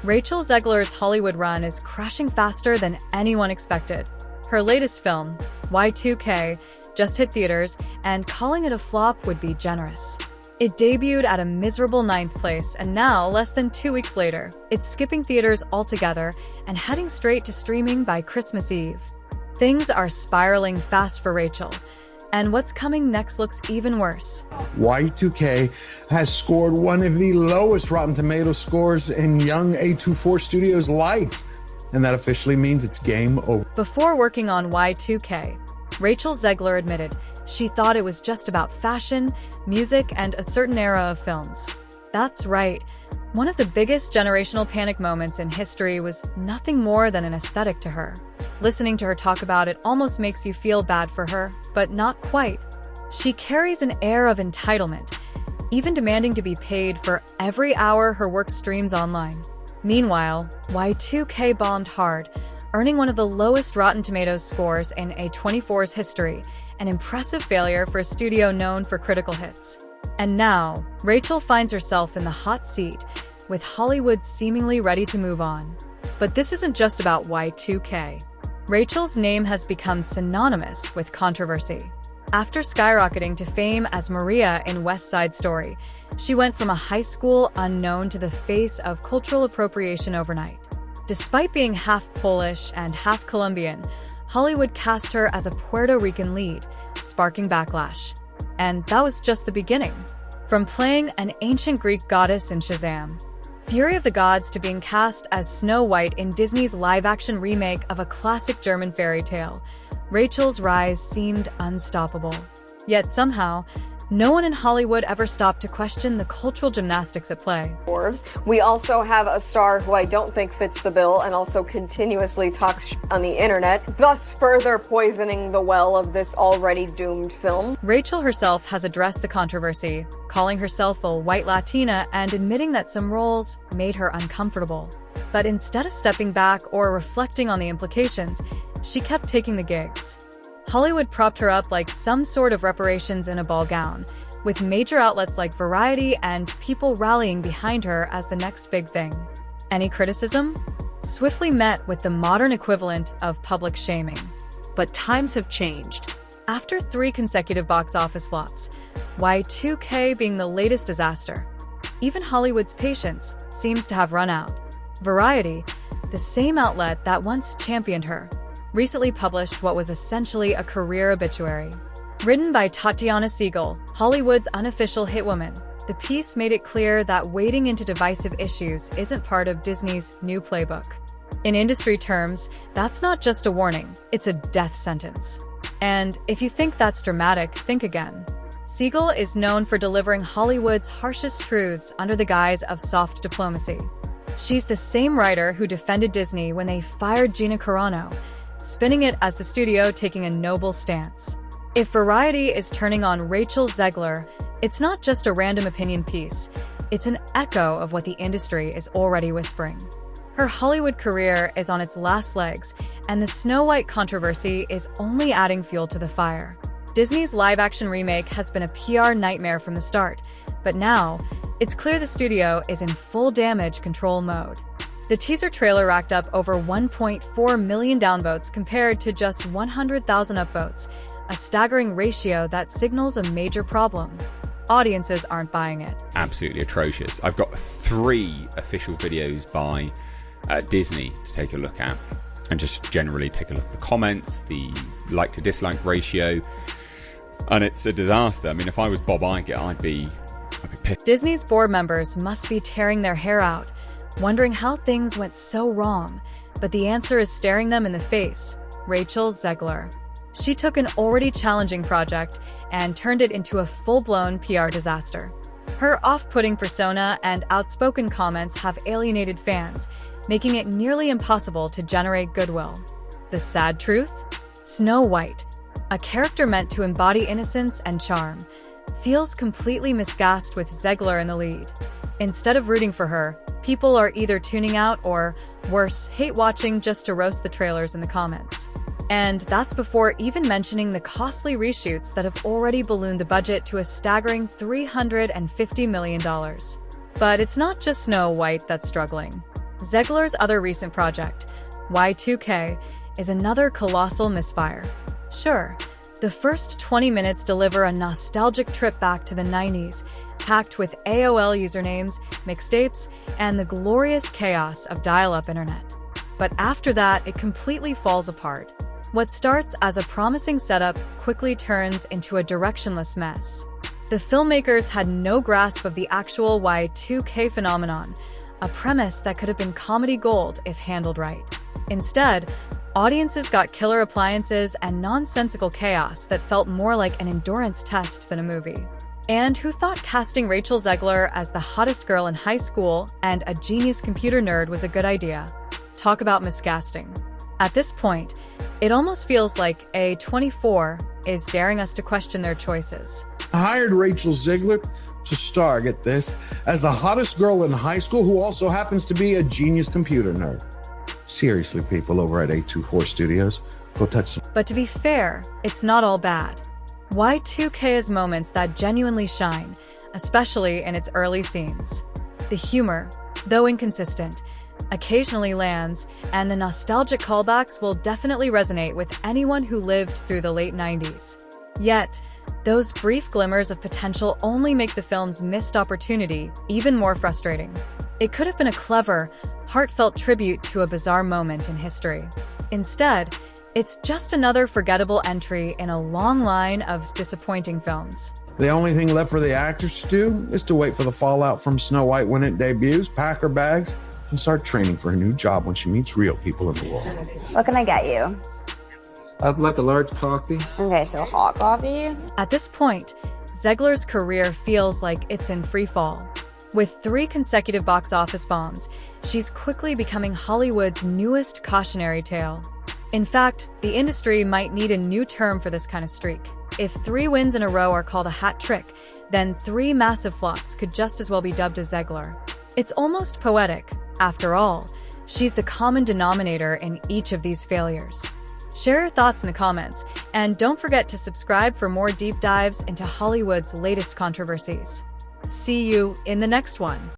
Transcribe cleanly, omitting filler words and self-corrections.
Rachel Zegler's Hollywood run is crashing faster than anyone expected. Her latest film, Y2K, just hit theaters, and calling it a flop would be generous. It debuted at a miserable 9th place, and now, less than 2 weeks later, it's skipping theaters altogether and heading straight to streaming by Christmas Eve. Things are spiraling fast for Rachel, and what's coming next looks even worse. Y2K has scored one of the lowest Rotten Tomatoes scores in young A24 Studios' life, and that officially means it's game over. Before working on Y2K, Rachel Zegler admitted she thought it was just about fashion, music, and a certain era of films. That's right. One of the biggest generational panic moments in history was nothing more than an aesthetic to her. Listening to her talk about it almost makes you feel bad for her, but not quite. She carries an air of entitlement, even demanding to be paid for every hour her work streams online. Meanwhile, Y2K bombed hard, earning one of the lowest Rotten Tomatoes scores in A24's history, an impressive failure for a studio known for critical hits. And now, Rachel finds herself in the hot seat, with Hollywood seemingly ready to move on. But this isn't just about Y2K. Rachel's name has become synonymous with controversy. After skyrocketing to fame as Maria in West Side Story, she went from a high school unknown to the face of cultural appropriation overnight. Despite being half Polish and half Colombian, Hollywood cast her as a Puerto Rican lead, sparking backlash. And that was just the beginning. From playing an ancient Greek goddess in Shazam, Fury of the Gods, to being cast as Snow White in Disney's live-action remake of a classic German fairy tale, Rachel's rise seemed unstoppable. Yet somehow, no one in Hollywood ever stopped to question the cultural gymnastics at play. We also have a star who I don't think fits the bill and also continuously talks on the internet, thus further poisoning the well of this already doomed film. Rachel herself has addressed the controversy, calling herself a white Latina and admitting that some roles made her uncomfortable. But instead of stepping back or reflecting on the implications, she kept taking the gigs. Hollywood propped her up like some sort of reparations in a ball gown, with major outlets like Variety and People rallying behind her as the next big thing. Any criticism? Swiftly met with the modern equivalent of public shaming. But times have changed. After 3 consecutive box office flops, Y2K being the latest disaster, even Hollywood's patience seems to have run out. Variety, the same outlet that once championed her, recently published what was essentially a career obituary. Written by Tatiana Siegel, Hollywood's unofficial hitwoman, the piece made it clear that wading into divisive issues isn't part of Disney's new playbook. In industry terms, that's not just a warning, it's a death sentence. And if you think that's dramatic, think again. Siegel is known for delivering Hollywood's harshest truths under the guise of soft diplomacy. She's the same writer who defended Disney when they fired Gina Carano, spinning it as the studio taking a noble stance. If Variety is turning on Rachel Zegler, it's not just a random opinion piece, it's an echo of what the industry is already whispering. Her Hollywood career is on its last legs, and the Snow White controversy is only adding fuel to the fire. Disney's live-action remake has been a PR nightmare from the start, but now, it's clear the studio is in full damage control mode. The teaser trailer racked up over 1.4 million downvotes compared to just 100,000 upvotes, a staggering ratio that signals a major problem. Audiences aren't buying it. Absolutely atrocious. I've got 3 official videos by Disney to take a look at, and just generally take a look at the comments, the like to dislike ratio, and it's a disaster. I mean, if I was Bob Iger, I'd be pissed. Disney's board members must be tearing their hair out, wondering how things went so wrong, but the answer is staring them in the face: Rachel Zegler. She took an already challenging project and turned it into a full-blown PR disaster. Her off-putting persona and outspoken comments have alienated fans, making it nearly impossible to generate goodwill. The sad truth? Snow White, a character meant to embody innocence and charm, feels completely miscast with Zegler in the lead. Instead of rooting for her, people are either tuning out or, worse, hate-watching just to roast the trailers in the comments. And that's before even mentioning the costly reshoots that have already ballooned the budget to a staggering $350 million. But it's not just Snow White that's struggling. Zegler's other recent project, Y2K, is another colossal misfire. Sure, the first 20 minutes deliver a nostalgic trip back to the 90s, packed with AOL usernames, mixtapes, and the glorious chaos of dial-up internet. But after that, it completely falls apart. What starts as a promising setup quickly turns into a directionless mess. The filmmakers had no grasp of the actual Y2K phenomenon, a premise that could have been comedy gold if handled right. Instead, audiences got killer appliances and nonsensical chaos that felt more like an endurance test than a movie. And who thought casting Rachel Zegler as the hottest girl in high school and a genius computer nerd was a good idea? Talk about miscasting. At this point, it almost feels like A24 is daring us to question their choices. I hired Rachel Zegler to star, get this, as the hottest girl in high school who also happens to be a genius computer nerd. Seriously, people over at A24 Studios, go touch some. But to be fair, it's not all bad. Y2K has moments that genuinely shine, especially in its early scenes. The humor, though inconsistent, occasionally lands, and the nostalgic callbacks will definitely resonate with anyone who lived through the late 90s. Yet, those brief glimmers of potential only make the film's missed opportunity even more frustrating. It could have been a clever, heartfelt tribute to a bizarre moment in history. Instead, it's just another forgettable entry in a long line of disappointing films. The only thing left for the actress to do is to wait for the fallout from Snow White when it debuts, pack her bags, and start training for her new job when she meets real people in the world. What can I get you? I'd like a large coffee. Okay, so hot coffee. At this point, Zegler's career feels like it's in free fall. With 3 consecutive box office bombs, she's quickly becoming Hollywood's newest cautionary tale. In fact, the industry might need a new term for this kind of streak. If 3 wins in a row are called a hat trick, then 3 massive flops could just as well be dubbed as Zegler. It's almost poetic. After all, she's the common denominator in each of these failures. Share your thoughts in the comments, and don't forget to subscribe for more deep dives into Hollywood's latest controversies. See you in the next one.